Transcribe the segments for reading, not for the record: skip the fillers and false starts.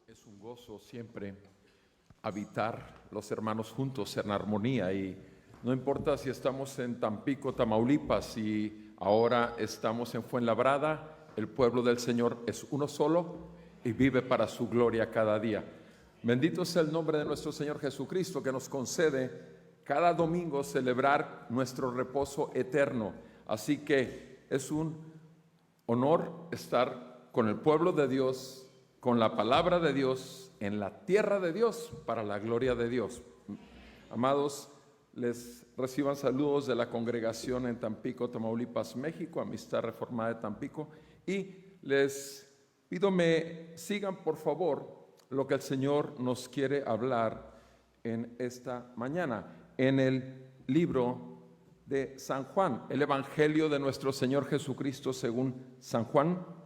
Es un gozo siempre habitar los hermanos juntos en armonía, y no importa si estamos en Tampico, Tamaulipas, y ahora estamos en Fuenlabrada, el pueblo del Señor es uno solo y vive para su gloria cada día. Bendito sea el nombre de nuestro Señor Jesucristo, que nos concede cada domingo celebrar nuestro reposo eterno. Así que es un honor estar con el pueblo de Dios, con la palabra de Dios, en la tierra de Dios, para la gloria de Dios. Amados, les reciban saludos de la congregación en Tampico, Tamaulipas, México, Amistad Reformada de Tampico, y les pido me sigan por favor lo que el Señor nos quiere hablar en esta mañana, en el libro de San Juan, el Evangelio de nuestro Señor Jesucristo según San Juan.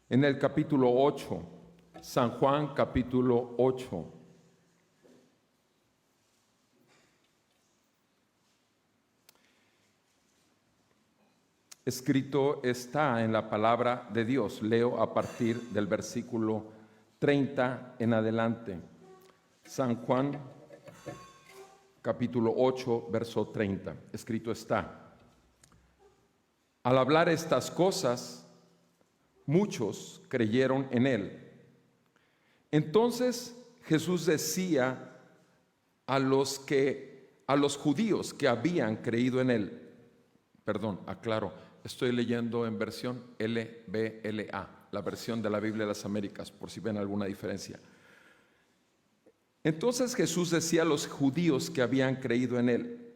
En el capítulo 8, San Juan capítulo 8. Escrito está en la palabra de Dios. Leo a partir del versículo 30 en adelante. San Juan capítulo 8, verso 30. Escrito está: al hablar estas cosas, muchos creyeron en él. Entonces Jesús decía a los judíos que habían creído en él, aclaro, estoy leyendo en versión LBLA, la versión de la Biblia de las Américas, por si ven alguna diferencia. Entonces Jesús decía a los judíos que habían creído en él: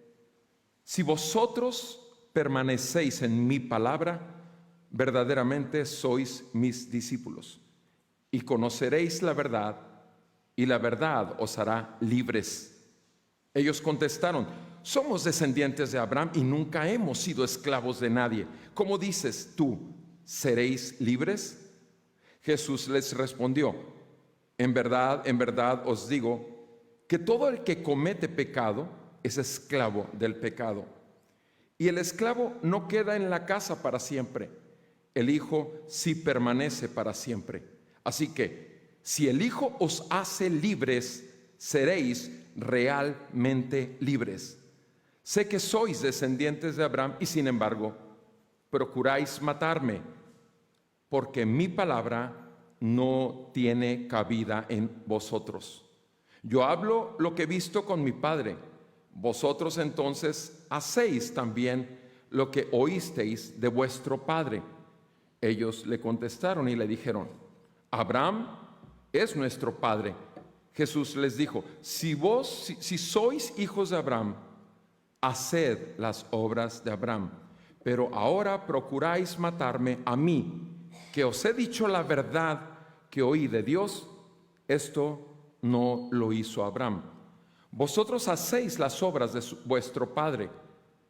si vosotros permanecéis en mi palabra, verdaderamente sois mis discípulos, y conoceréis la verdad, y la verdad os hará libres. Ellos contestaron: somos descendientes de Abraham y nunca hemos sido esclavos de nadie. ¿Cómo dices tú, seréis libres? Jesús les respondió: en verdad os digo que todo el que comete pecado es esclavo del pecado. Y el esclavo no queda en la casa para siempre, el Hijo sí permanece para siempre. Así que, si el Hijo os hace libres, seréis realmente libres. Sé que sois descendientes de Abraham y sin embargo, procuráis matarme, porque mi palabra no tiene cabida en vosotros. Yo hablo lo que he visto con mi Padre. Vosotros entonces hacéis también lo que oísteis de vuestro padre. Ellos le contestaron y le dijeron: Abraham es nuestro padre. Jesús les dijo: si sois hijos de Abraham, haced las obras de Abraham. Pero ahora procuráis matarme a mí, que os he dicho la verdad que oí de Dios. Esto no lo hizo Abraham. Vosotros hacéis las obras de vuestro padre.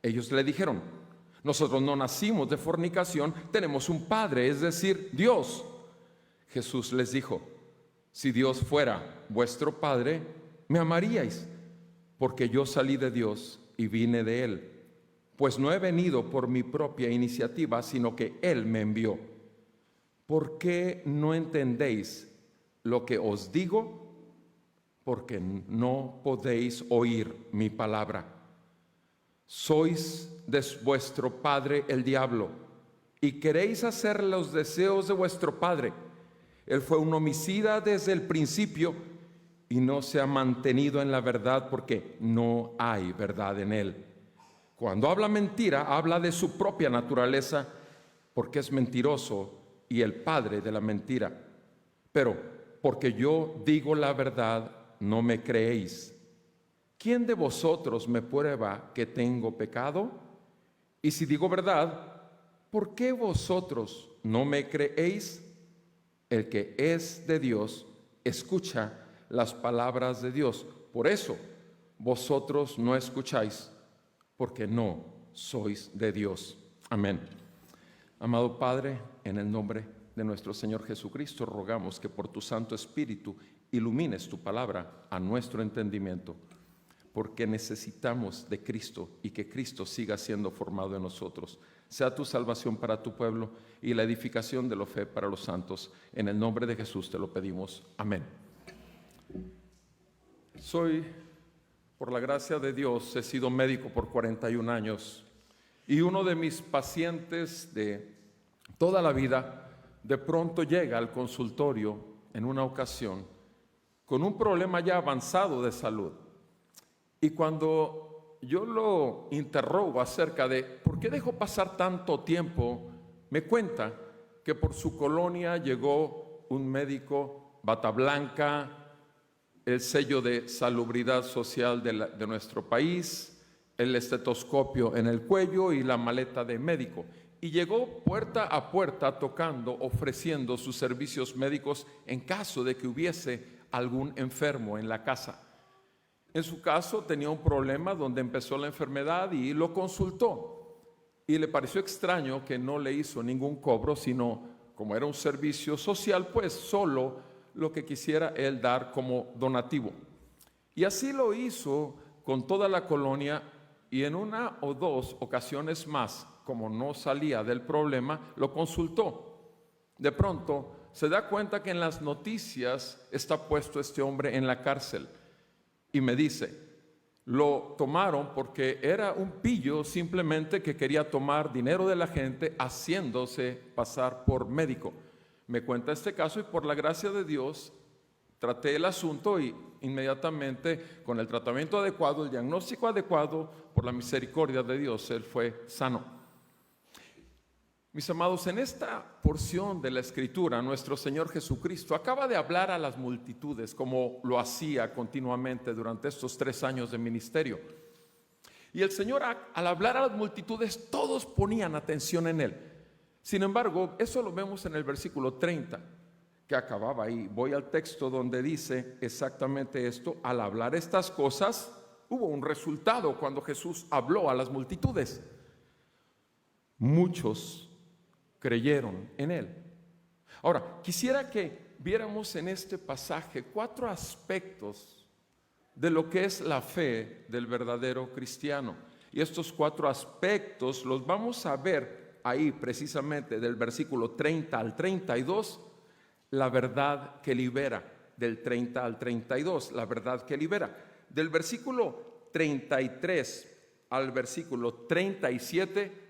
Ellos le dijeron: nosotros no nacimos de fornicación, tenemos un padre, es decir, Dios. Jesús les dijo: si Dios fuera vuestro padre, me amaríais, porque yo salí de Dios y vine de él. Pues no he venido por mi propia iniciativa, sino que él me envió. ¿Por qué no entendéis lo que os digo? Porque no podéis oír mi palabra. Sois de vuestro padre el diablo, y queréis hacer los deseos de vuestro padre. Él fue un homicida desde el principio y no se ha mantenido en la verdad, porque no hay verdad en él. Cuando habla mentira, habla de su propia naturaleza, porque es mentiroso y el padre de la mentira. Pero porque yo digo la verdad, no me creéis. ¿Quién de vosotros me prueba que tengo pecado? Y si digo verdad, ¿por qué vosotros no me creéis? El que es de Dios escucha las palabras de Dios. Por eso vosotros no escucháis, porque no sois de Dios. Amén. Amado Padre, en el nombre de nuestro Señor Jesucristo, rogamos que por tu Santo Espíritu ilumines tu palabra a nuestro entendimiento, porque necesitamos de Cristo y que Cristo siga siendo formado en nosotros. sea tu salvación para tu pueblo y la edificación de la fe para los santos. En el nombre de Jesús te lo pedimos. Amén. Soy, por la gracia de Dios, he sido médico por 41 años y uno de mis pacientes de toda la vida de pronto llega al consultorio en una ocasión con un problema ya avanzado de salud. Y cuando yo lo interrogo acerca de por qué dejó pasar tanto tiempo, me cuenta que por su colonia llegó un médico, bata blanca, el sello de salubridad social de nuestro país, el estetoscopio en el cuello y la maleta de médico. Y llegó puerta a puerta tocando, ofreciendo sus servicios médicos en caso de que hubiese algún enfermo en la casa. En su caso tenía un problema donde empezó la enfermedad y lo consultó. Y le pareció extraño que no le hizo ningún cobro, sino como era un servicio social, pues solo lo que quisiera él dar como donativo. Y así lo hizo con toda la colonia, y en una o dos ocasiones más, como no salía del problema, lo consultó. De pronto se da cuenta que en las noticias está puesto este hombre en la cárcel y me dice, lo tomaron porque era un pillo simplemente que quería tomar dinero de la gente haciéndose pasar por médico. Me cuenta este caso y por la gracia de Dios traté el asunto y inmediatamente con el tratamiento adecuado, el diagnóstico adecuado, por la misericordia de Dios, él fue sano. Mis amados, en esta porción de la Escritura, nuestro Señor Jesucristo acaba de hablar a las multitudes como lo hacía continuamente durante estos 3 años de ministerio. Y el Señor, al hablar a las multitudes, todos ponían atención en Él. Sin embargo, eso lo vemos en el versículo 30, que acababa ahí. Voy al texto donde dice exactamente esto. Al hablar estas cosas, hubo un resultado cuando Jesús habló a las multitudes. Muchos creyeron en Él. Ahora, quisiera que viéramos en este pasaje 4 aspectos de lo que es la fe del verdadero cristiano. Y estos 4 aspectos los vamos a ver ahí precisamente del versículo 30 al 32, la verdad que libera, del 30 al 32, la verdad que libera. Del versículo 33 al versículo 37,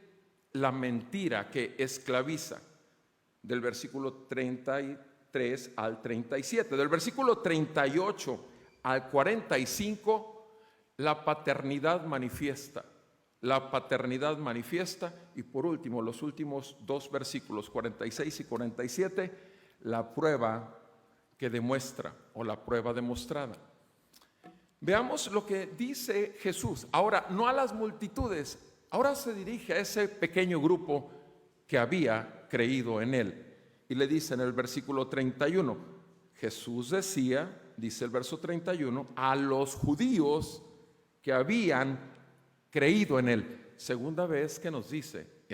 la mentira que esclaviza. Del versículo 33 al 37. Del versículo 38 al 45, la paternidad manifiesta. La paternidad manifiesta. Y por último, los últimos 2 versículos, 46 y 47, la prueba que demuestra o la prueba demostrada. Veamos lo que dice Jesús. Ahora, no a las multitudes, ahora se dirige a ese pequeño grupo que había creído en Él. Y le dice en el versículo 31, Jesús decía, dice el verso 31, a los judíos que habían creído en Él. Segunda vez que nos dice,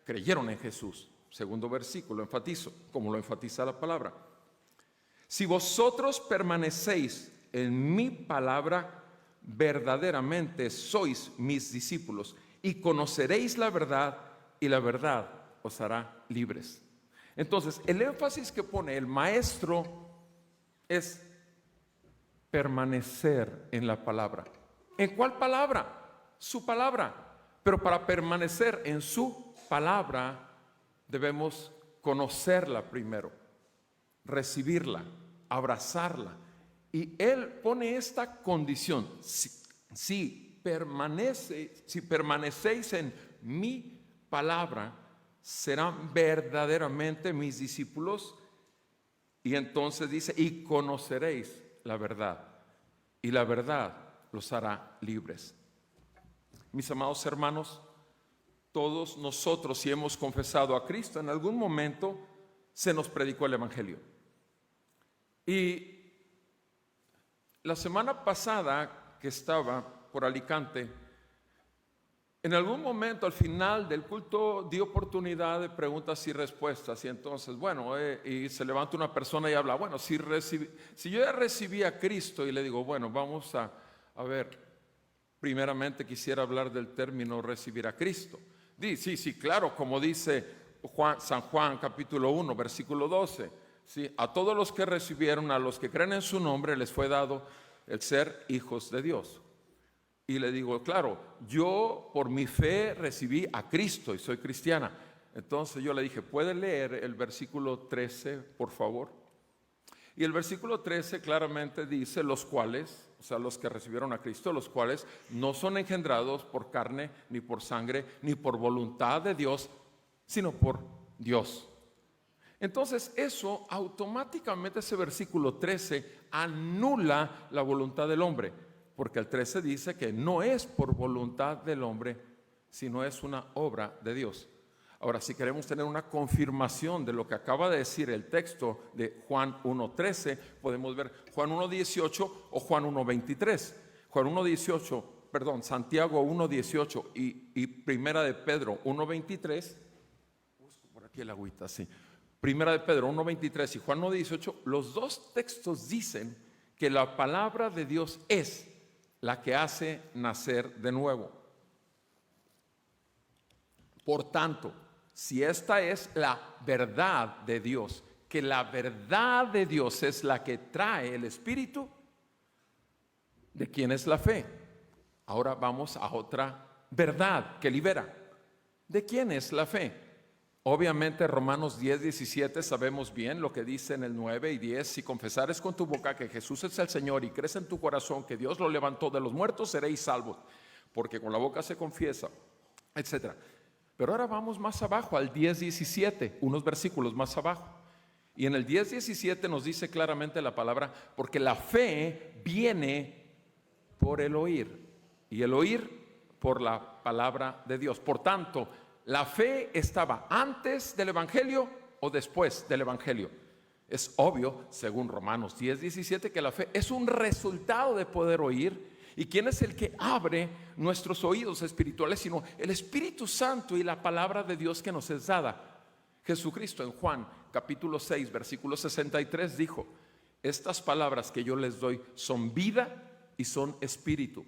creyeron en Jesús. Segundo versículo, enfatizo, como lo enfatiza la palabra. Si vosotros permanecéis en mi palabra, verdaderamente sois mis discípulos y conoceréis la verdad y la verdad os hará libres. Entonces, el énfasis que pone el maestro es permanecer en la palabra. ¿En cuál palabra? Su palabra. Pero para permanecer en su palabra debemos conocerla primero, recibirla, abrazarla. Y Él pone esta condición: si permanecéis en mi palabra, serán verdaderamente mis discípulos. Y entonces dice, y conoceréis la verdad, y la verdad los hará libres. Mis amados hermanos, todos nosotros, si hemos confesado a Cristo, en algún momento se nos predicó el Evangelio. Y la semana pasada que estaba por Alicante, en algún momento al final del culto di oportunidad de preguntas y respuestas. Y entonces, y se levanta una persona y habla, si yo ya recibí a Cristo, y le digo, vamos a ver, primeramente quisiera hablar del término recibir a Cristo. Sí, sí, claro, como dice San Juan capítulo 1, versículo 12. ¿Sí? A todos los que recibieron, a los que creen en su nombre, les fue dado el ser hijos de Dios. Y le digo, claro, yo por mi fe recibí a Cristo y soy cristiana. Entonces yo le dije, ¿puede leer el versículo 13, por favor? Y el versículo 13 claramente dice, los cuales, o sea, los que recibieron a Cristo, los cuales no son engendrados por carne, ni por sangre, ni por voluntad de Dios, sino por Dios. Entonces eso automáticamente, ese versículo 13 anula la voluntad del hombre, porque el 13 dice que no es por voluntad del hombre, sino es una obra de Dios. Ahora, si queremos tener una confirmación de lo que acaba de decir el texto de Juan 1:13, podemos ver Juan 1:18 o Juan 1:23. Juan 1:18, perdón, Santiago 1:18 y Primera de Pedro 1:23. Busco por aquí el agüita, sí. Primera de Pedro 1:23 y Juan 1:18, los dos textos dicen que la palabra de Dios es la que hace nacer de nuevo. Por tanto, si esta es la verdad de Dios, que la verdad de Dios es la que trae el Espíritu, ¿de quién es la fe? Ahora vamos a otra verdad que libera. ¿De quién es la fe? Obviamente Romanos 10:17 sabemos bien lo que dice en el 9 y 10. Si confesares con tu boca que Jesús es el Señor y crees en tu corazón que Dios lo levantó de los muertos, seréis salvos, porque con la boca se confiesa, etc. Pero ahora vamos más abajo al 10:17, unos versículos más abajo. Y en el 10:17 nos dice claramente la palabra, porque la fe viene por el oír, y el oír por la palabra de Dios. Por tanto, ¿la fe estaba antes del Evangelio o después del Evangelio? Es obvio, según Romanos 10:17, que la fe es un resultado de poder oír. ¿Y quién es el que abre nuestros oídos espirituales? Sino el Espíritu Santo y la palabra de Dios que nos es dada. Jesucristo en Juan capítulo 6, versículo 63 dijo, estas palabras que yo les doy son vida y son espíritu.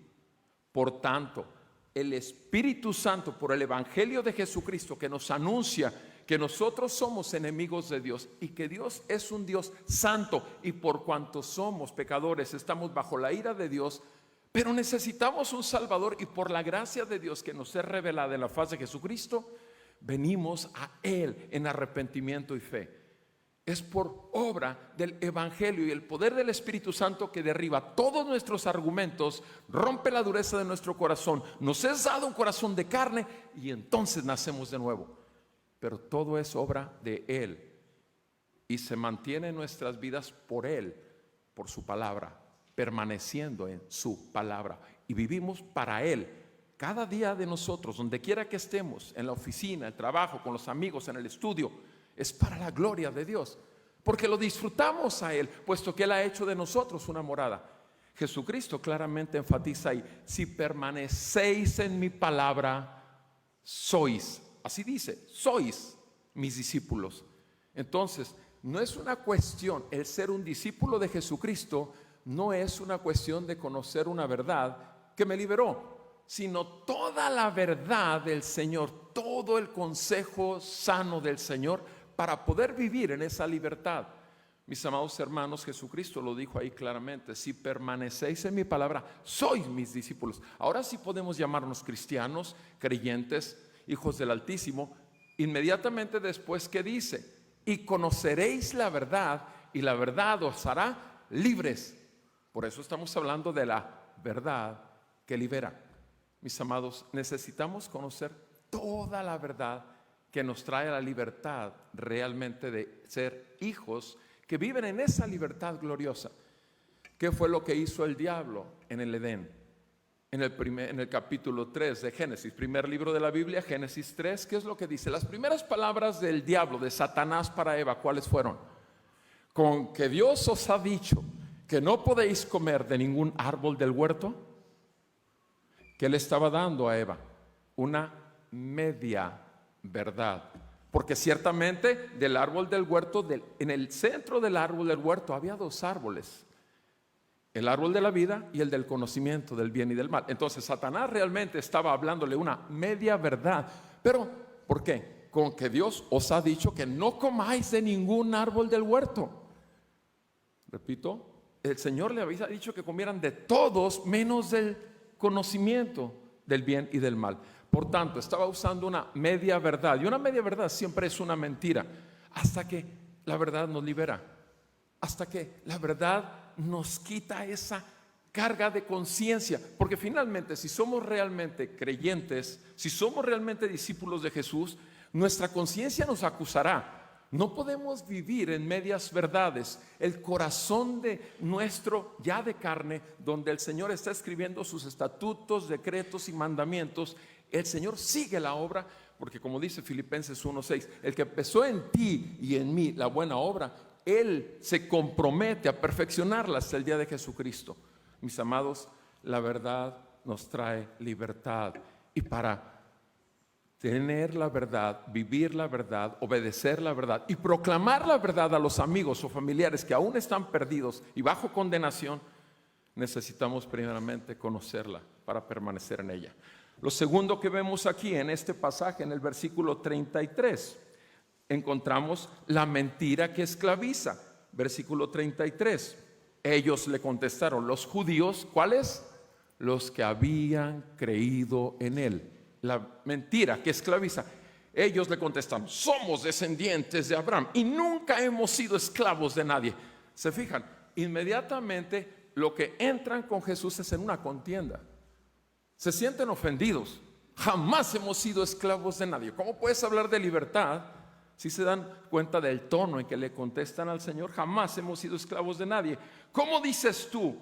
Por tanto, el Espíritu Santo, por el Evangelio de Jesucristo, que nos anuncia que nosotros somos enemigos de Dios y que Dios es un Dios santo, y por cuanto somos pecadores estamos bajo la ira de Dios, pero necesitamos un Salvador, y por la gracia de Dios que nos es revelada en la faz de Jesucristo, venimos a Él en arrepentimiento y fe. Es por obra del Evangelio y el poder del Espíritu Santo que derriba todos nuestros argumentos, rompe la dureza de nuestro corazón, nos es dado un corazón de carne y entonces nacemos de nuevo. Pero todo es obra de Él y se mantiene en nuestras vidas por Él, por su palabra, permaneciendo en su palabra, y vivimos para Él. Cada día de nosotros, donde quiera que estemos, en la oficina, el trabajo, con los amigos, en el estudio, es para la gloria de Dios, porque lo disfrutamos a Él, puesto que Él ha hecho de nosotros una morada. Jesucristo claramente enfatiza ahí, si permanecéis en mi palabra, sois, así dice, sois mis discípulos. Entonces, no es una cuestión, el ser un discípulo de Jesucristo no es una cuestión de conocer una verdad que me liberó, sino toda la verdad del Señor, todo el consejo sano del Señor para poder vivir en esa libertad. Mis amados hermanos, Jesucristo lo dijo ahí claramente, si permanecéis en mi palabra, sois mis discípulos. Ahora sí podemos llamarnos cristianos, creyentes, hijos del Altísimo. Inmediatamente después, ¿qué dice? Y conoceréis la verdad, y la verdad os hará libres. Por eso estamos hablando de la verdad que libera. Mis amados, necesitamos conocer toda la verdad que nos trae la libertad realmente de ser hijos que viven en esa libertad gloriosa. ¿Qué fue lo que hizo el diablo en el Edén? En el capítulo 3 de Génesis, primer libro de la Biblia, Génesis 3, ¿qué es lo que dice? Las primeras palabras del diablo, de Satanás para Eva, ¿cuáles fueron? Con que Dios os ha dicho que no podéis comer de ningún árbol del huerto. ¿Qué le estaba dando a Eva? Una media verdad, porque ciertamente del árbol del huerto, en el centro del árbol del huerto había dos árboles, el árbol de la vida y el del conocimiento del bien y del mal. Entonces Satanás realmente estaba hablándole una media verdad, Pero, ¿por qué? Con que Dios os ha dicho que no comáis de ningún árbol del huerto. Repito, el Señor le había dicho que comieran de todos menos del conocimiento del bien y del mal. Por tanto, estaba usando una media verdad, y una media verdad siempre es una mentira, hasta que la verdad nos libera, hasta que la verdad nos quita esa carga de conciencia, porque finalmente, si somos realmente creyentes, si somos realmente discípulos de Jesús, nuestra conciencia nos acusará. No podemos vivir en medias verdades. El corazón de nuestro ya de carne, donde el Señor está escribiendo sus estatutos, decretos y mandamientos, el Señor sigue la obra, porque como dice Filipenses 1:6, el que empezó en ti y en mí la buena obra, Él se compromete a perfeccionarla hasta el día de Jesucristo. Mis amados, la verdad nos trae libertad, y para tener la verdad, vivir la verdad, obedecer la verdad y proclamar la verdad a los amigos o familiares que aún están perdidos y bajo condenación, necesitamos primeramente conocerla para permanecer en ella. Lo segundo que vemos aquí en este pasaje, en el versículo 33, encontramos la mentira que esclaviza. Versículo 33. Ellos le contestaron, los judíos, ¿cuáles? Los que habían creído en él. La mentira que esclaviza. Ellos le contestan, somos descendientes de Abraham y nunca hemos sido esclavos de nadie. Se fijan, inmediatamente lo que entran con Jesús es en una contienda. Se sienten ofendidos. Jamás hemos sido esclavos de nadie. ¿Cómo puedes hablar de libertad si se dan cuenta del tono en que le contestan al Señor? Jamás hemos sido esclavos de nadie. ¿Cómo dices tú,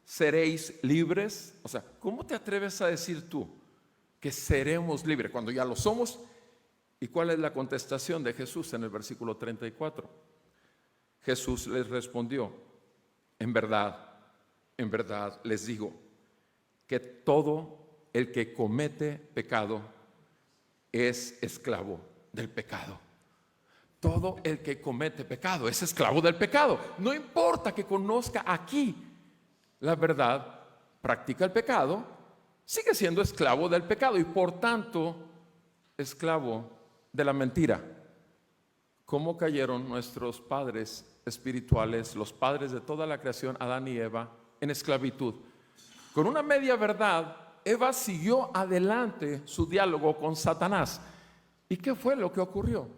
seréis libres? O sea, ¿cómo te atreves a decir tú que seremos libres cuando ya lo somos? ¿Y cuál es la contestación de Jesús en el versículo 34? Jesús les respondió, en verdad les digo, que todo el que comete pecado es esclavo del pecado. Todo el que comete pecado es esclavo del pecado. No importa que conozca aquí la verdad, practica el pecado, sigue siendo esclavo del pecado y por tanto esclavo de la mentira. ¿Cómo cayeron nuestros padres espirituales, los padres de toda la creación, Adán y Eva, en esclavitud? Con una media verdad, Eva siguió adelante su diálogo con Satanás. ¿Y qué fue lo que ocurrió?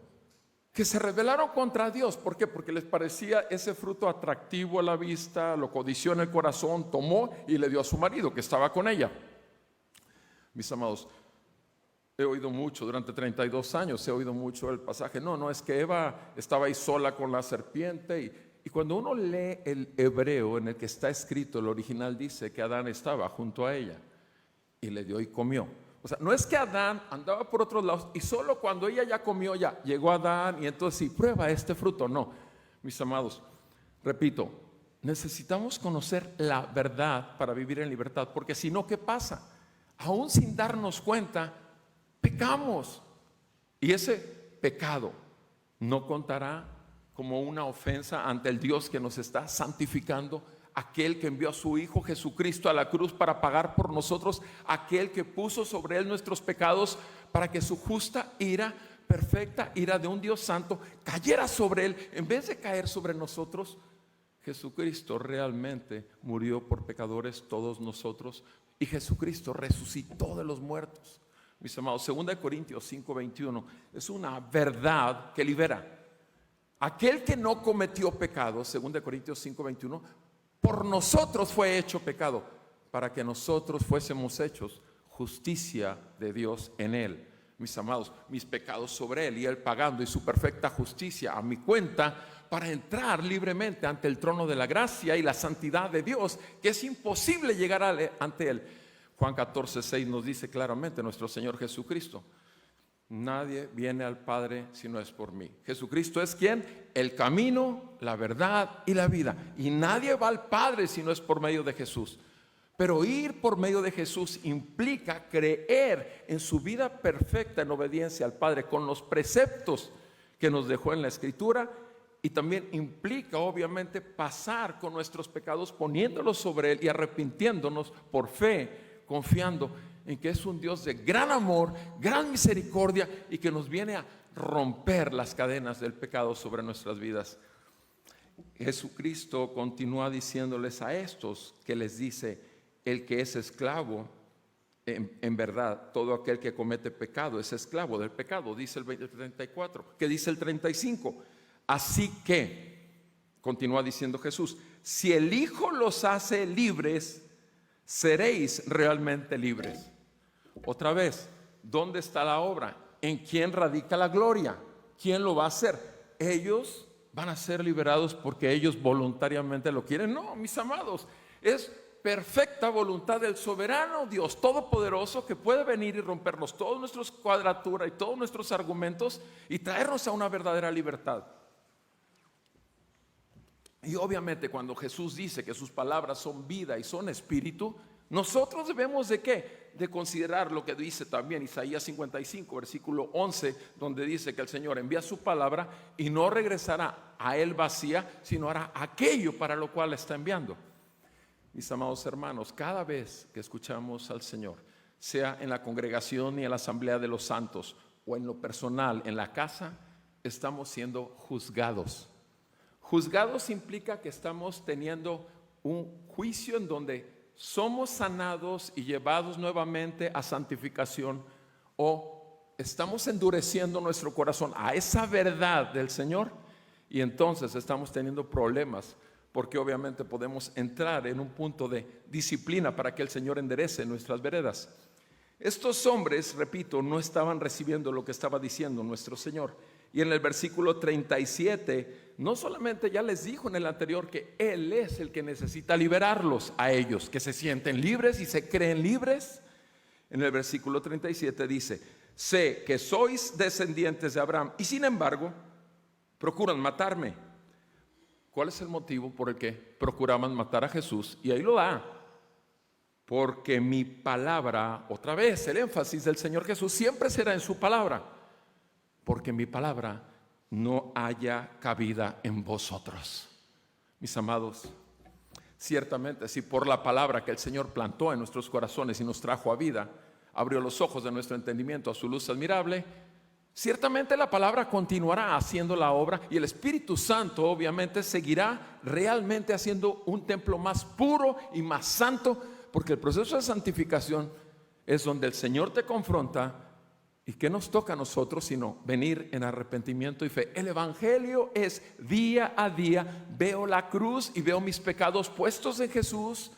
Que se rebelaron contra Dios. ¿Por qué? Porque les parecía ese fruto atractivo a la vista, lo codició en el corazón, tomó y le dio a su marido que estaba con ella. Mis amados, he oído mucho, durante 32 años he oído mucho el pasaje. No, es que Eva estaba ahí sola con la serpiente y cuando uno lee el hebreo en el que está escrito, el original dice que Adán estaba junto a ella y le dio y comió. O sea, no es que Adán andaba por otros lados y solo cuando ella ya comió, ya llegó Adán y entonces sí, prueba este fruto. No, mis amados, repito, necesitamos conocer la verdad para vivir en libertad, porque si no, ¿qué pasa? Aún sin darnos cuenta, pecamos. Y ese pecado no contará como una ofensa ante el Dios que nos está santificando, aquel que envió a su Hijo Jesucristo a la cruz para pagar por nosotros, aquel que puso sobre él nuestros pecados para que su justa ira, perfecta ira de un Dios santo, cayera sobre él. En vez de caer sobre nosotros, Jesucristo realmente murió por pecadores, todos nosotros, y Jesucristo resucitó de los muertos. Mis amados, 2 Corintios 5:21 es una verdad que libera. Aquel que no cometió pecado, 2 Corintios 5:21, por nosotros fue hecho pecado, para que nosotros fuésemos hechos justicia de Dios en él. Mis amados, mis pecados sobre él y él pagando y su perfecta justicia a mi cuenta para entrar libremente ante el trono de la gracia y la santidad de Dios, que es imposible llegar ante él. Juan 14:6 nos dice claramente nuestro Señor Jesucristo: nadie viene al Padre si no es por mí. Jesucristo es ¿quién? El camino, la verdad y la vida. Y nadie va al Padre si no es por medio de Jesús. Pero ir por medio de Jesús implica creer en su vida perfecta en obediencia al Padre, con los preceptos que nos dejó en la Escritura. Y también implica obviamente pasar con nuestros pecados, poniéndolos sobre él y arrepintiéndonos por fe, confiando en que es un Dios de gran amor, gran misericordia y que nos viene a romper las cadenas del pecado sobre nuestras vidas. Jesucristo continúa diciéndoles a estos que les dice: el que es esclavo, en verdad, todo aquel que comete pecado es esclavo del pecado, dice el 34. ¿Qué dice el 35? Así que, continúa diciendo Jesús, si el Hijo los hace libres, seréis realmente libres. Otra vez, ¿dónde está la obra? ¿En quién radica la gloria? ¿Quién lo va a hacer? ¿Ellos van a ser liberados porque ellos voluntariamente lo quieren? No, mis amados, es perfecta voluntad del soberano Dios todopoderoso, que puede venir y rompernos todos nuestros cuadraturas y todos nuestros argumentos y traernos a una verdadera libertad. Y obviamente cuando Jesús dice que sus palabras son vida y son espíritu, nosotros debemos ¿de qué? De considerar lo que dice también Isaías 55, versículo 11, donde dice que el Señor envía su palabra y no regresará a él vacía, sino hará aquello para lo cual la está enviando. Mis amados hermanos, cada vez que escuchamos al Señor, sea en la congregación y en la asamblea de los santos o en lo personal, en la casa, estamos siendo juzgados. Juzgados implica que estamos teniendo un juicio en donde somos sanados y llevados nuevamente a santificación, o estamos endureciendo nuestro corazón a esa verdad del Señor, y entonces estamos teniendo problemas, porque obviamente podemos entrar en un punto de disciplina para que el Señor enderece nuestras veredas. Estos hombres, repito, no estaban recibiendo lo que estaba diciendo nuestro Señor. Y en el versículo 37, no solamente ya les dijo en el anterior que Él es el que necesita liberarlos a ellos, que se sienten libres y se creen libres. En el versículo 37 dice: sé que sois descendientes de Abraham y sin embargo procuran matarme. ¿Cuál es el motivo por el que procuraban matar a Jesús? Y ahí lo da. Porque mi palabra, otra vez el énfasis del Señor Jesús siempre será en su palabra, porque mi palabra no haya cabida en vosotros. Mis amados, ciertamente si por la palabra que el Señor plantó en nuestros corazones y nos trajo a vida, abrió los ojos de nuestro entendimiento a su luz admirable, ciertamente la palabra continuará haciendo la obra y el Espíritu Santo obviamente seguirá realmente haciendo un templo más puro y más santo, porque el proceso de santificación es donde el Señor te confronta. ¿Y qué nos toca a nosotros sino venir en arrepentimiento y fe? El evangelio es día a día. Veo la cruz y veo mis pecados puestos en Jesús,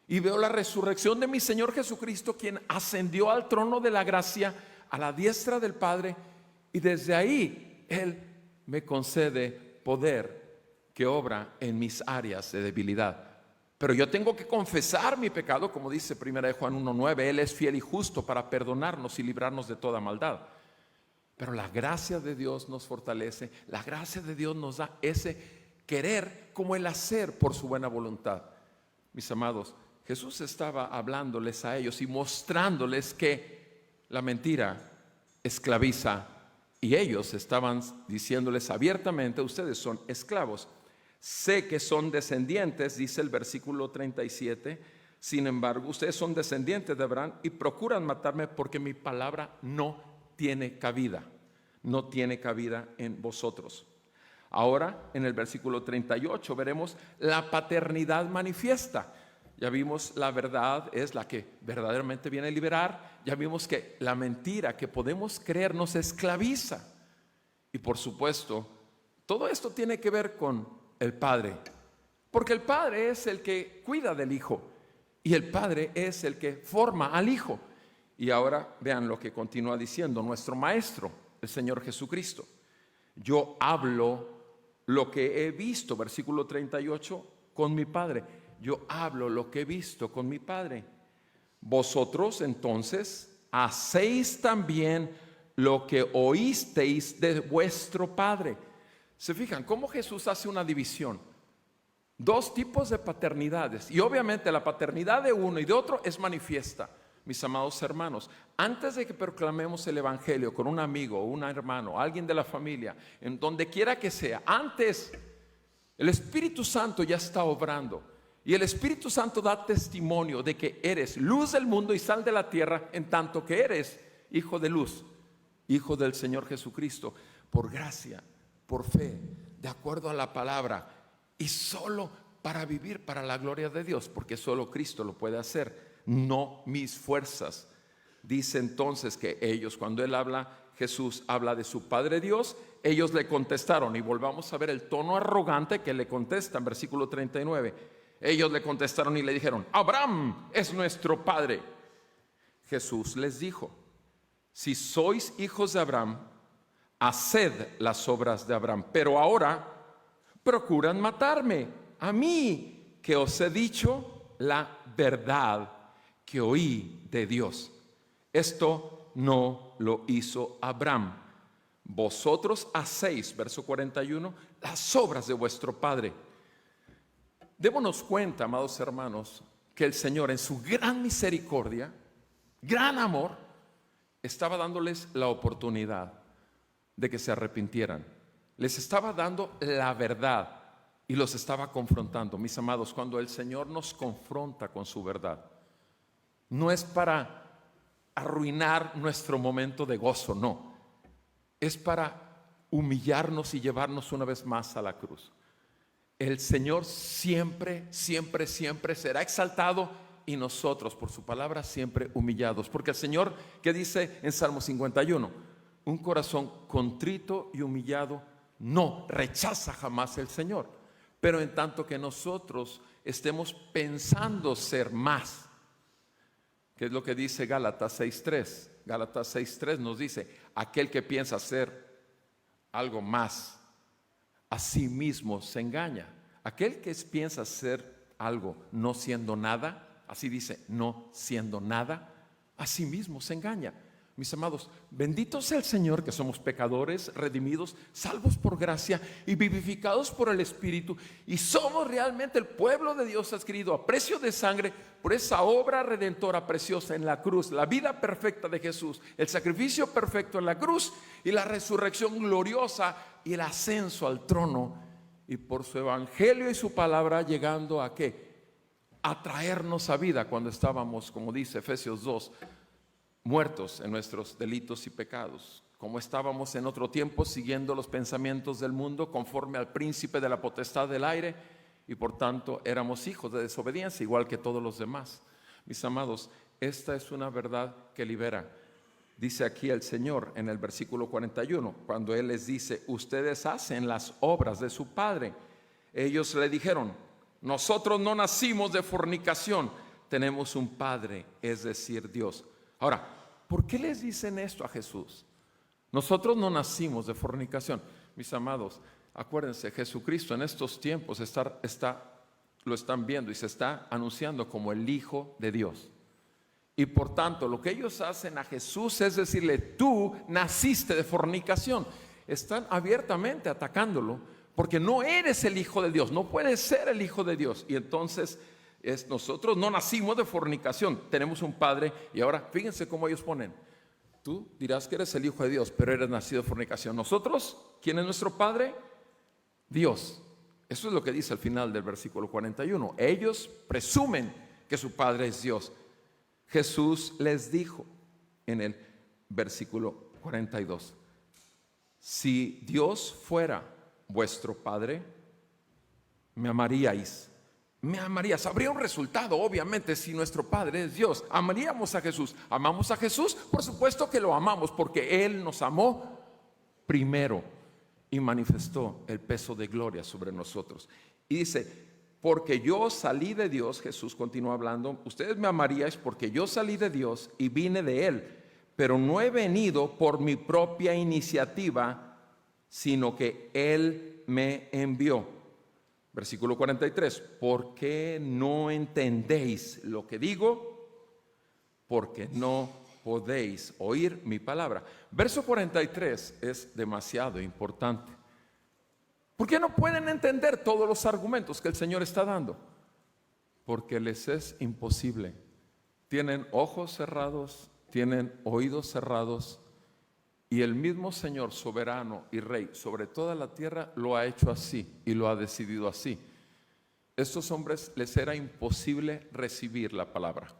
y veo la resurrección de mi Señor Jesucristo, quien ascendió al trono de la gracia a la diestra del Padre, y desde ahí Él me concede poder que obra en mis áreas de debilidad. Pero yo tengo que confesar mi pecado, como dice 1 Juan 1:9, Él es fiel y justo para perdonarnos y librarnos de toda maldad. Pero la gracia de Dios nos fortalece, la gracia de Dios nos da ese querer como el hacer por su buena voluntad. Mis amados, Jesús estaba hablándoles a ellos y mostrándoles que la mentira esclaviza, y ellos estaban diciéndoles abiertamente: ustedes son esclavos. Sé que son descendientes, dice el versículo 37, sin embargo, ustedes son descendientes de Abraham y procuran matarme porque mi palabra no tiene cabida, no tiene cabida en vosotros. Ahora, en el versículo 38 veremos la paternidad manifiesta. Ya vimos la verdad es la que verdaderamente viene a liberar. Ya vimos que la mentira que podemos creer nos esclaviza. Y por supuesto, todo esto tiene que ver con el Padre, porque el Padre es el que cuida del Hijo y el Padre es el que forma al Hijo. Y ahora vean lo que continúa diciendo nuestro Maestro, el Señor Jesucristo: yo hablo lo que he visto, versículo 38, con mi Padre. Yo hablo lo que he visto con mi Padre. Vosotros entonces hacéis también lo que oísteis de vuestro Padre. ¿Se fijan cómo Jesús hace una división? Dos tipos de paternidades, y obviamente la paternidad de uno y de otro es manifiesta. Mis amados hermanos, antes de que proclamemos el evangelio con un amigo, un hermano, alguien de la familia, en donde quiera que sea, antes el Espíritu Santo ya está obrando. Y el Espíritu Santo da testimonio de que eres luz del mundo y sal de la tierra, en tanto que eres hijo de luz, hijo del Señor Jesucristo, por gracia, por fe, de acuerdo a la palabra, y solo para vivir para la gloria de Dios, porque solo Cristo lo puede hacer, no mis fuerzas. Dice entonces que ellos, cuando él habla, Jesús habla de su Padre Dios, ellos le contestaron, y volvamos a ver el tono arrogante que le contestan, versículo 39. Ellos le contestaron y le dijeron: Abraham es nuestro padre. Jesús les dijo: si sois hijos de Abraham, haced las obras de Abraham. Pero ahora procuran matarme, a mí, que os he dicho la verdad que oí de Dios. Esto no lo hizo Abraham. Vosotros hacéis, verso 41, las obras de vuestro padre. Démonos cuenta, amados hermanos, que el Señor en su gran misericordia, gran amor, estaba dándoles la oportunidad de que se arrepintieran. Les estaba dando la verdad y los estaba confrontando. Mis amados, cuando el Señor nos confronta con su verdad, no es para arruinar nuestro momento de gozo, no. Es para humillarnos y llevarnos una vez más a la cruz. El Señor siempre, siempre, siempre será exaltado y nosotros por su palabra siempre humillados. Porque el Señor, que dice en Salmo 51, un corazón contrito y humillado no rechaza jamás el Señor. Pero en tanto que nosotros estemos pensando ser más, que es lo que dice Gálatas 6:3. Gálatas 6:3 nos dice: aquel que piensa ser algo más, a sí mismo se engaña. Aquel que piensa ser algo no siendo nada, así dice, no siendo nada, a sí mismo se engaña. Mis amados, bendito sea el Señor, que somos pecadores, redimidos, salvos por gracia y vivificados por el Espíritu, y somos realmente el pueblo de Dios adquirido a precio de sangre por esa obra redentora preciosa en la cruz, la vida perfecta de Jesús, el sacrificio perfecto en la cruz y la resurrección gloriosa y el ascenso al trono, y por su evangelio y su palabra llegando a ¿qué? A traernos a vida cuando estábamos, como dice Efesios 2, muertos en nuestros delitos y pecados, como estábamos en otro tiempo siguiendo los pensamientos del mundo conforme al príncipe de la potestad del aire, y por tanto éramos hijos de desobediencia igual que todos los demás. Mis amados, esta es una verdad que libera. Dice aquí el Señor en el versículo 41, cuando Él les dice: ustedes hacen las obras de su padre. Ellos le dijeron: nosotros no nacimos de fornicación, tenemos un padre, es decir, Dios. Ahora, ¿por qué les dicen esto a Jesús? Nosotros no nacimos de fornicación. Mis amados, acuérdense, Jesucristo en estos tiempos lo están viendo y se está anunciando como el Hijo de Dios. Y por tanto, lo que ellos hacen a Jesús es decirle: tú naciste de fornicación. Están abiertamente atacándolo porque no eres el Hijo de Dios, no puedes ser el Hijo de Dios. Y entonces nosotros no nacimos de fornicación, tenemos un padre. Y ahora fíjense cómo ellos ponen: tú dirás que eres el Hijo de Dios, pero eres nacido de fornicación. Nosotros, ¿quién es nuestro padre? Dios. Eso es lo que dice al final del versículo 41. Ellos presumen que su padre es Dios. Jesús les dijo en el versículo 42: si Dios fuera vuestro padre, me amaríais. Me amarías. Habría un resultado, obviamente, si nuestro Padre es Dios. Amaríamos a Jesús. ¿Amamos a Jesús? Por supuesto que lo amamos, porque Él nos amó primero y manifestó el peso de gloria sobre nosotros. Y dice: porque yo salí de Dios, Jesús continúa hablando, ustedes me amaríais porque yo salí de Dios y vine de Él, pero no he venido por mi propia iniciativa, sino que Él me envió. Versículo 43, ¿por qué no entendéis lo que digo? Porque no podéis oír mi palabra. Verso 43 es demasiado importante. ¿Por qué no pueden entender todos los argumentos que el Señor está dando? Porque les es imposible. Tienen ojos cerrados, tienen oídos cerrados, y el mismo Señor soberano y Rey sobre toda la tierra lo ha hecho así y lo ha decidido así. estos hombres les era imposible recibir la palabra.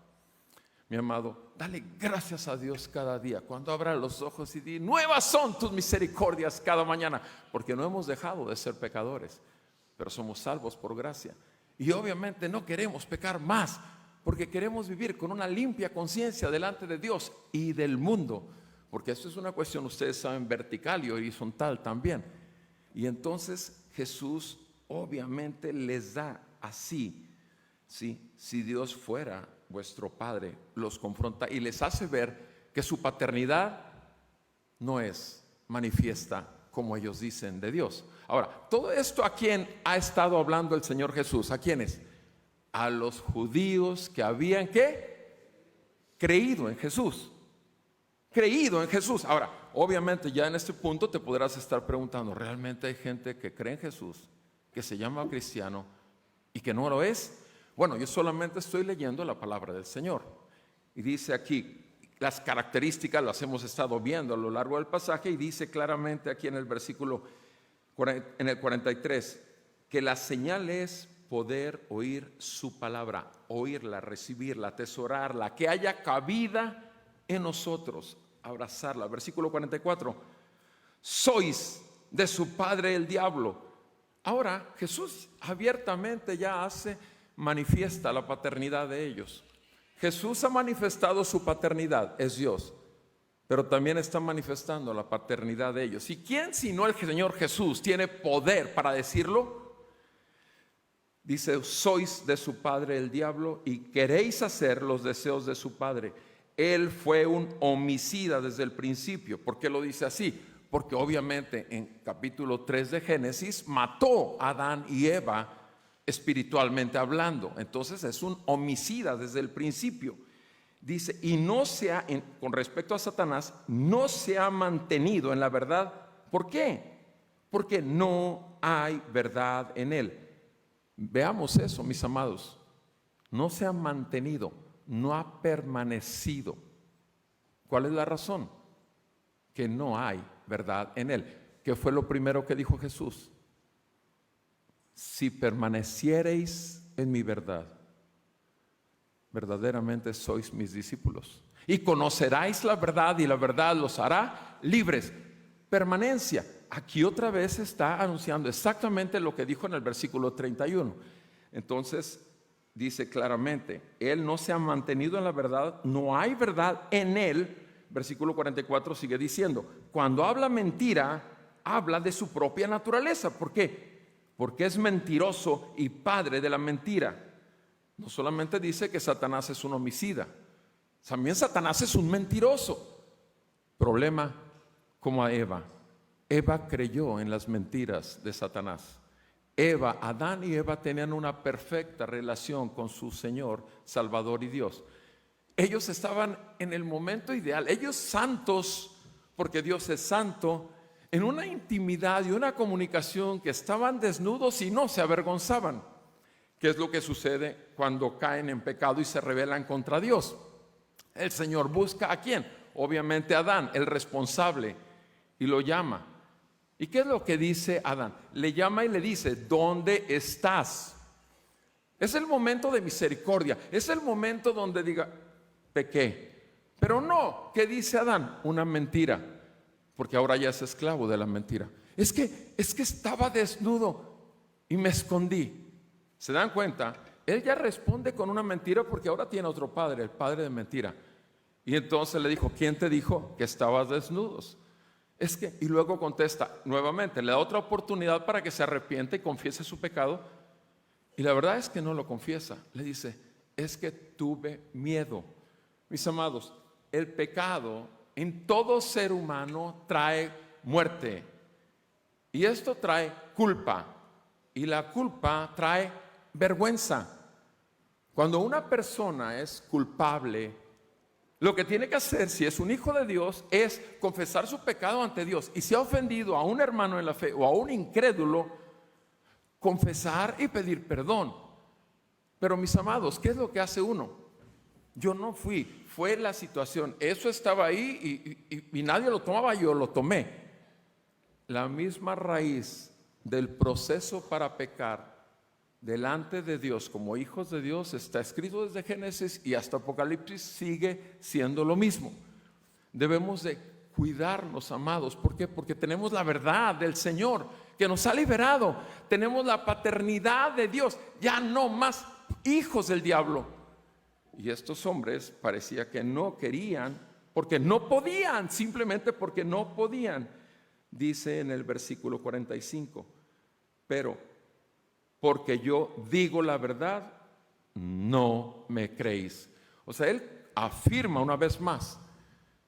Mi amado, dale gracias a Dios cada día. Cuando abra los ojos y di, nuevas son tus misericordias cada mañana. Porque no hemos dejado de ser pecadores, pero somos salvos por gracia. Y obviamente no queremos pecar más, porque queremos vivir con una limpia conciencia delante de Dios y del mundo. Porque esto es una cuestión, ustedes saben, vertical y horizontal también. Y entonces Jesús obviamente les da así, ¿sí? Si Dios fuera vuestro Padre, los confronta y les hace ver que su paternidad no es manifiesta como ellos dicen de Dios. Ahora, todo esto, ¿a quién ha estado hablando el Señor Jesús? ¿A quiénes? A los judíos que habían, ¿qué? Creído en Jesús. Creído en Jesús. Ahora, obviamente ya en este punto te podrás estar preguntando, ¿realmente hay gente que cree en Jesús, que se llama cristiano y que no lo es? Bueno, yo solamente estoy leyendo la palabra del Señor. Y dice aquí, las características las hemos estado viendo a lo largo del pasaje, y dice claramente aquí en el versículo, en el 43, que la señal es poder oír su palabra, oírla, recibirla, atesorarla, que haya cabida en nosotros, abrazarla. Versículo 44, sois de su padre el diablo. Ahora Jesús abiertamente ya manifiesta la paternidad de ellos. Jesús ha manifestado su paternidad, es Dios, pero también está manifestando la paternidad de ellos. ¿Y quién sino el Señor Jesús tiene poder para decirlo? Dice, sois de su padre el diablo y queréis hacer los deseos de su padre. Él fue un homicida desde el principio. ¿Por qué lo dice así? Porque obviamente en capítulo 3 de Génesis mató a Adán y Eva espiritualmente hablando. Entonces es un homicida desde el principio. Dice, y no se ha, con respecto a Satanás, no se ha mantenido en la verdad. ¿Por qué? Porque no hay verdad en él. Veamos eso, mis amados. No se ha mantenido, no ha permanecido. ¿Cuál es la razón? Que no hay verdad en él. ¿Qué fue lo primero que dijo Jesús? Si permaneciereis en mi verdad, verdaderamente sois mis discípulos. Y conoceráis la verdad y la verdad los hará libres. Permanencia. Aquí otra vez está anunciando exactamente lo que dijo en el versículo 31. Entonces dice claramente, Él no se ha mantenido en la verdad, no hay verdad en Él. Versículo 44 sigue diciendo, cuando habla mentira, habla de su propia naturaleza. ¿Por qué? Porque es mentiroso y padre de la mentira. No solamente dice que Satanás es un homicida, también Satanás es un mentiroso. Problema como a Eva. Eva creyó en las mentiras de Satanás. Adán y Eva tenían una perfecta relación con su Señor, Salvador y Dios. Ellos estaban en el momento ideal, ellos santos, porque Dios es santo, en una intimidad y una comunicación que estaban desnudos y no se avergonzaban. ¿Qué es lo que sucede cuando caen en pecado y se rebelan contra Dios? El Señor busca ¿a quién? Obviamente a Adán, el responsable, y lo llama. ¿Y qué es lo que dice Adán? Le llama y le dice, ¿dónde estás? Es el momento de misericordia, es el momento donde diga, pequé. Pero no, ¿qué dice Adán? Una mentira, porque ahora ya es esclavo de la mentira. Es que estaba desnudo y me escondí. ¿Se dan cuenta? Él ya responde con una mentira porque ahora tiene otro padre, el padre de mentira. Y entonces le dijo, ¿quién te dijo que estabas desnudos? Y luego contesta nuevamente, le da otra oportunidad para que se arrepiente y confiese su pecado. Y la verdad es que no lo confiesa. Le dice, es que tuve miedo. Mis amados, el pecado en todo ser humano trae muerte. Y esto trae culpa. Y la culpa trae vergüenza. Cuando una persona es culpable, lo que tiene que hacer, si es un hijo de Dios, es confesar su pecado ante Dios. Y si ha ofendido a un hermano en la fe o a un incrédulo, confesar y pedir perdón. Pero mis amados, ¿qué es lo que hace uno? Yo no fui, fue la situación. Eso estaba ahí y nadie lo tomaba, yo lo tomé. La misma raíz del proceso para pecar delante de Dios como hijos de Dios está escrito desde Génesis y hasta Apocalipsis, sigue siendo lo mismo. Debemos de cuidarnos, amados. ¿Por qué? Porque tenemos la verdad del Señor que nos ha liberado. Tenemos la paternidad de Dios, ya no más hijos del diablo. Y estos hombres parecía que no querían, porque no podían, simplemente porque no podían. Dice en el versículo 45, pero porque yo digo la verdad, no me creéis. O sea, él afirma una vez más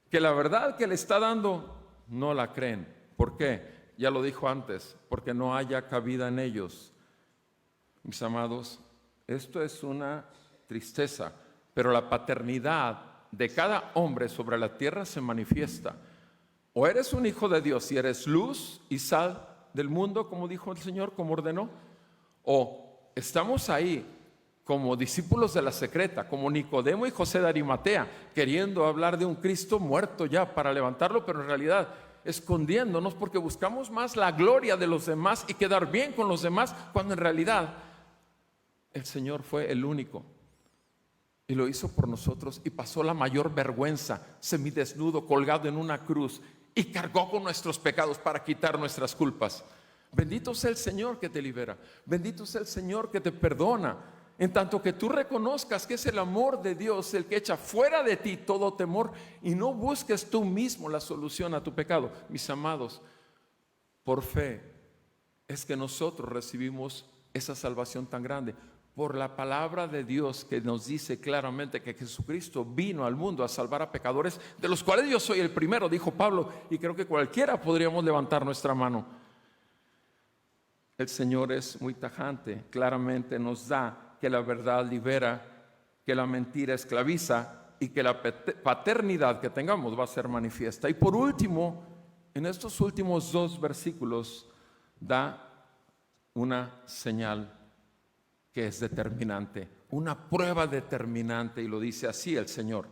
que la verdad que le está dando no la creen. ¿Por qué? Ya lo dijo antes, porque no haya cabida en ellos. Mis amados, esto es una tristeza, pero la paternidad de cada hombre sobre la tierra se manifiesta. O eres un hijo de Dios y eres luz y sal del mundo, como dijo el Señor, como ordenó, o estamos ahí como discípulos de la secreta, como Nicodemo y José de Arimatea, queriendo hablar de un Cristo muerto ya para levantarlo, pero en realidad escondiéndonos porque buscamos más la gloria de los demás y quedar bien con los demás, cuando en realidad el Señor fue el único y lo hizo por nosotros y pasó la mayor vergüenza, semidesnudo, colgado en una cruz, y cargó con nuestros pecados para quitar nuestras culpas. Bendito sea el Señor que te libera, bendito sea el Señor que te perdona, en tanto que tú reconozcas que es el amor de Dios el que echa fuera de ti todo temor y no busques tú mismo la solución a tu pecado. Mis amados, por fe es que nosotros recibimos esa salvación tan grande, por la palabra de Dios que nos dice claramente que Jesucristo vino al mundo a salvar a pecadores, de los cuales yo soy el primero, dijo Pablo, y creo que cualquiera podríamos levantar nuestra mano. El Señor es muy tajante, claramente nos da que la verdad libera, que la mentira esclaviza y que la paternidad que tengamos va a ser manifiesta. Y por último, en estos últimos 2 versículos da una señal que es determinante, una prueba determinante, y lo dice así el Señor: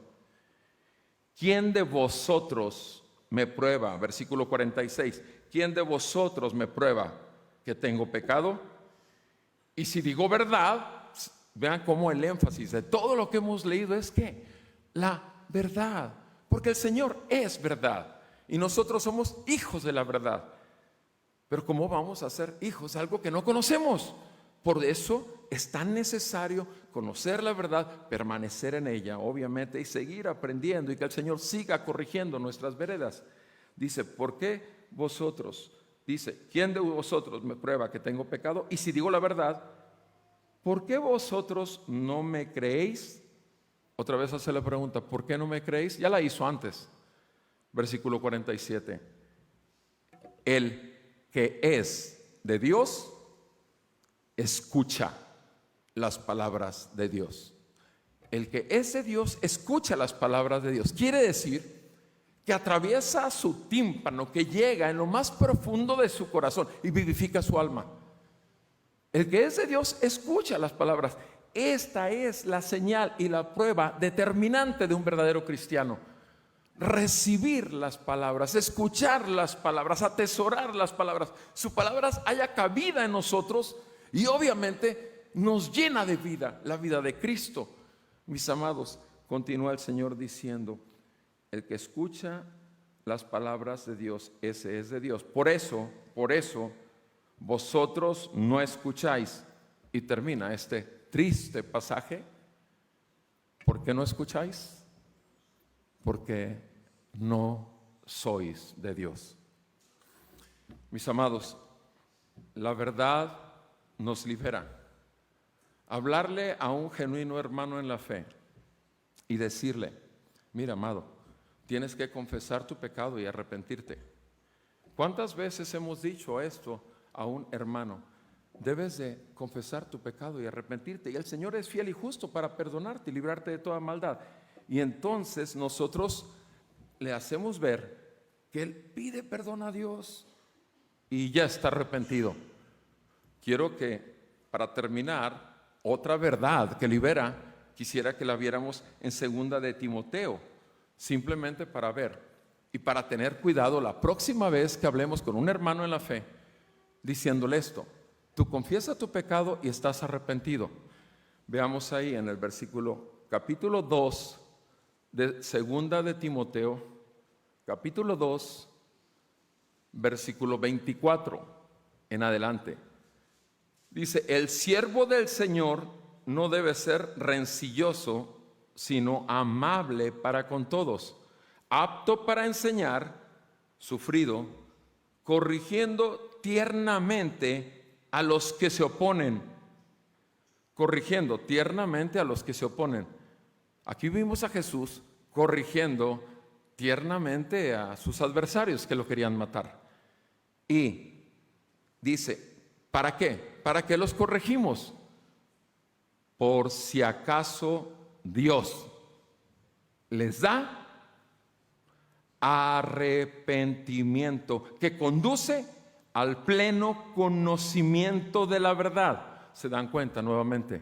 ¿quién de vosotros me prueba? Versículo 46, ¿quién de vosotros me prueba que tengo pecado? Y si digo verdad, vean cómo el énfasis de todo lo que hemos leído es que la verdad, porque el Señor es verdad y nosotros somos hijos de la verdad. Pero ¿cómo vamos a ser hijos de algo que no conocemos? Por eso es tan necesario conocer la verdad, permanecer en ella, obviamente, y seguir aprendiendo, y que el Señor siga corrigiendo nuestras veredas. Dice, ¿por qué vosotros? Dice, ¿quién de vosotros me prueba que tengo pecado? Y si digo la verdad, ¿por qué vosotros no me creéis? Otra vez hace la pregunta, ¿por qué no me creéis? Ya la hizo antes. Versículo 47. El que es de Dios escucha las palabras de Dios. El que es de Dios escucha las palabras de Dios. Quiere decir que atraviesa su tímpano, que llega en lo más profundo de su corazón y vivifica su alma. El que es de Dios escucha las palabras. Esta es la señal y la prueba determinante de un verdadero cristiano. Recibir las palabras, escuchar las palabras, atesorar las palabras. Sus palabras haya cabida en nosotros y obviamente nos llena de vida, la vida de Cristo. Mis amados, continúa el Señor diciendo, el que escucha las palabras de Dios, ese es de Dios. Por eso, vosotros no escucháis. Y termina este triste pasaje. ¿Por qué no escucháis? Porque no sois de Dios. Mis amados, la verdad nos libera. Hablarle a un genuino hermano en la fe y decirle, mira, amado, tienes que confesar tu pecado y arrepentirte. ¿Cuántas veces hemos dicho esto a un hermano? Debes de confesar tu pecado y arrepentirte, y el Señor es fiel y justo para perdonarte y librarte de toda maldad. Y entonces nosotros le hacemos ver que él pide perdón a Dios y ya está arrepentido. Quiero que, para terminar, otra verdad que libera, quisiera que la viéramos en 2 de Timoteo, simplemente para ver y para tener cuidado la próxima vez que hablemos con un hermano en la fe, diciéndole esto: Tú confiesas tu pecado y estás arrepentido. Veamos ahí en el capítulo 2 de segunda de Timoteo, capítulo 2, versículo 24 en adelante. Dice: el siervo del Señor no debe ser rencilloso, sino amable para con todos, apto para enseñar, sufrido, corrigiendo tiernamente a los que se oponen. Corrigiendo tiernamente a los que se oponen. Aquí vimos a Jesús corrigiendo tiernamente a sus adversarios que lo querían matar. Y dice: ¿para qué? ¿Para qué los corregimos? Por si acaso Dios les da arrepentimiento que conduce al pleno conocimiento de la verdad. ¿Se dan cuenta nuevamente?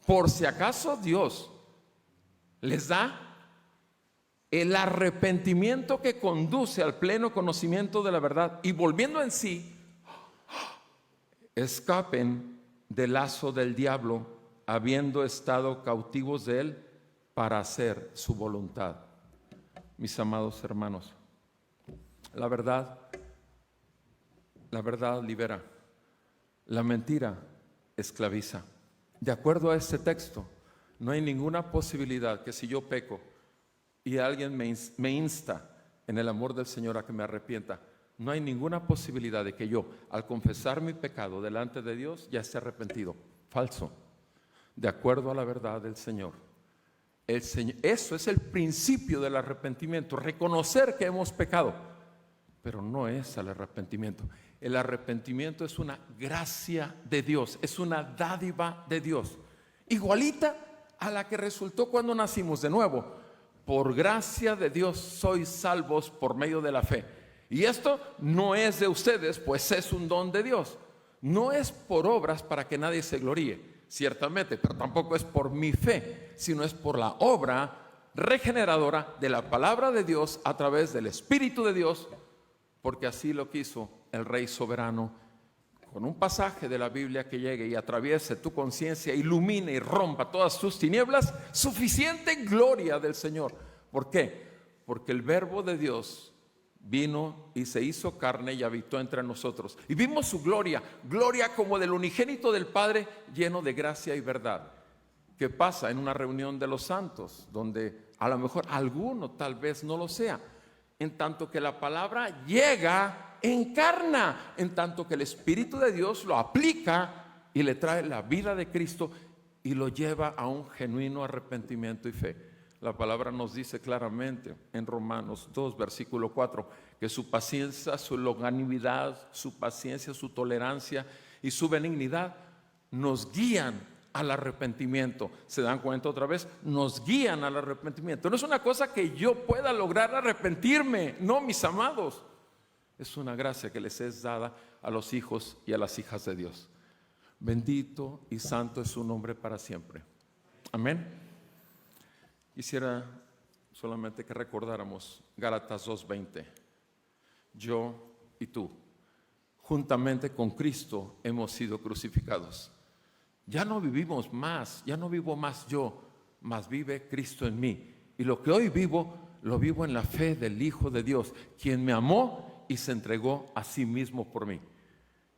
Por si acaso Dios les da el arrepentimiento que conduce al pleno conocimiento de la verdad, y volviendo en sí, escapen del lazo del diablo, habiendo estado cautivos de él para hacer su voluntad. Mis amados hermanos, la verdad libera, la mentira esclaviza. De acuerdo a este texto, no hay ninguna posibilidad que si yo peco y alguien me insta en el amor del Señor a que me arrepienta, no hay ninguna posibilidad de que yo, al confesar mi pecado delante de Dios, ya esté arrepentido. Falso. De acuerdo a la verdad del Señor. Eso es el principio del arrepentimiento, reconocer que hemos pecado, pero no es el arrepentimiento. El arrepentimiento es una gracia de Dios, es una dádiva de Dios, igualita a la que resultó cuando nacimos de nuevo. Por gracia de Dios sois salvos por medio de la fe. Y esto no es de ustedes, pues es un don de Dios. No es por obras para que nadie se gloríe, ciertamente, pero tampoco es por mi fe, sino es por la obra regeneradora de la palabra de Dios a través del Espíritu de Dios, porque así lo quiso el Rey soberano. Con un pasaje de la Biblia que llegue y atraviese tu conciencia, ilumine y rompa todas tus tinieblas, suficiente gloria del Señor. ¿Por qué? Porque el Verbo de Dios vino y se hizo carne y habitó entre nosotros. Y vimos su gloria, gloria como del unigénito del Padre, lleno de gracia y verdad. ¿Qué pasa en una reunión de los santos? Donde a lo mejor alguno tal vez no lo sea. En tanto que la palabra llega, encarna, en tanto que el Espíritu de Dios lo aplica y le trae la vida de Cristo y lo lleva a un genuino arrepentimiento y fe. La palabra nos dice claramente en Romanos 2, versículo 4, que su paciencia, su longanimidad, su paciencia, su tolerancia y su benignidad nos guían al arrepentimiento. ¿Se dan cuenta otra vez? Nos guían al arrepentimiento. No es una cosa que yo pueda lograr arrepentirme, no, mis amados. Es una gracia que les es dada a los hijos y a las hijas de Dios. Bendito y santo es su nombre para siempre. Amén. Quisiera solamente que recordáramos Gálatas 2:20. Yo y tú, juntamente con Cristo, hemos sido crucificados. Ya no vivimos más, ya no vivo más yo, mas vive Cristo en mí. Y lo que hoy vivo, lo vivo en la fe del Hijo de Dios, quien me amó y se entregó a sí mismo por mí.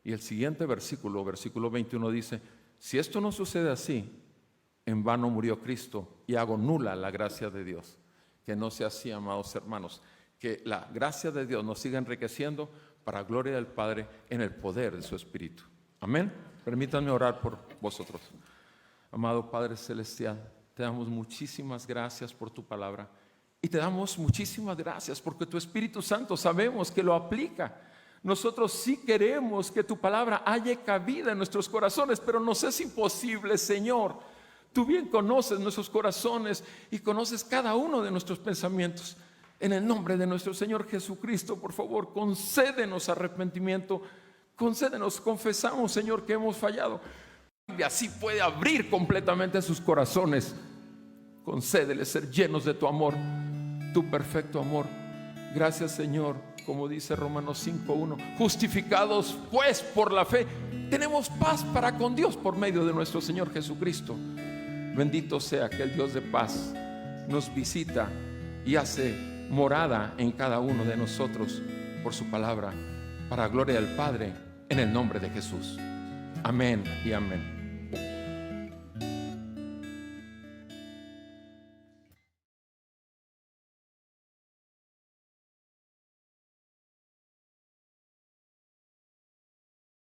Y el siguiente versículo 21 dice: si esto no sucede así, en vano murió Cristo y hago nula la gracia de Dios. Que no sea así, amados hermanos, que la gracia de Dios nos siga enriqueciendo para gloria del Padre en el poder de su Espíritu. Amén. Permítanme orar por vosotros. Amado Padre Celestial, te damos muchísimas gracias por tu palabra y te damos muchísimas gracias porque tu Espíritu Santo sabemos que lo aplica. Nosotros sí queremos que tu palabra haya cabida en nuestros corazones, pero nos es imposible, Señor. Tú bien conoces nuestros corazones y conoces cada uno de nuestros pensamientos. En el nombre de nuestro Señor Jesucristo, por favor, concédenos arrepentimiento. Concédenos, confesamos, Señor, que hemos fallado. Y así puede abrir completamente sus corazones. Concédeles ser llenos de tu amor, tu perfecto amor. Gracias, Señor, como dice Romanos 5:1. Justificados pues por la fe, tenemos paz para con Dios por medio de nuestro Señor Jesucristo. Bendito sea que el Dios de paz nos visita y hace morada en cada uno de nosotros por su palabra, para gloria del Padre, en el nombre de Jesús. Amén y amén.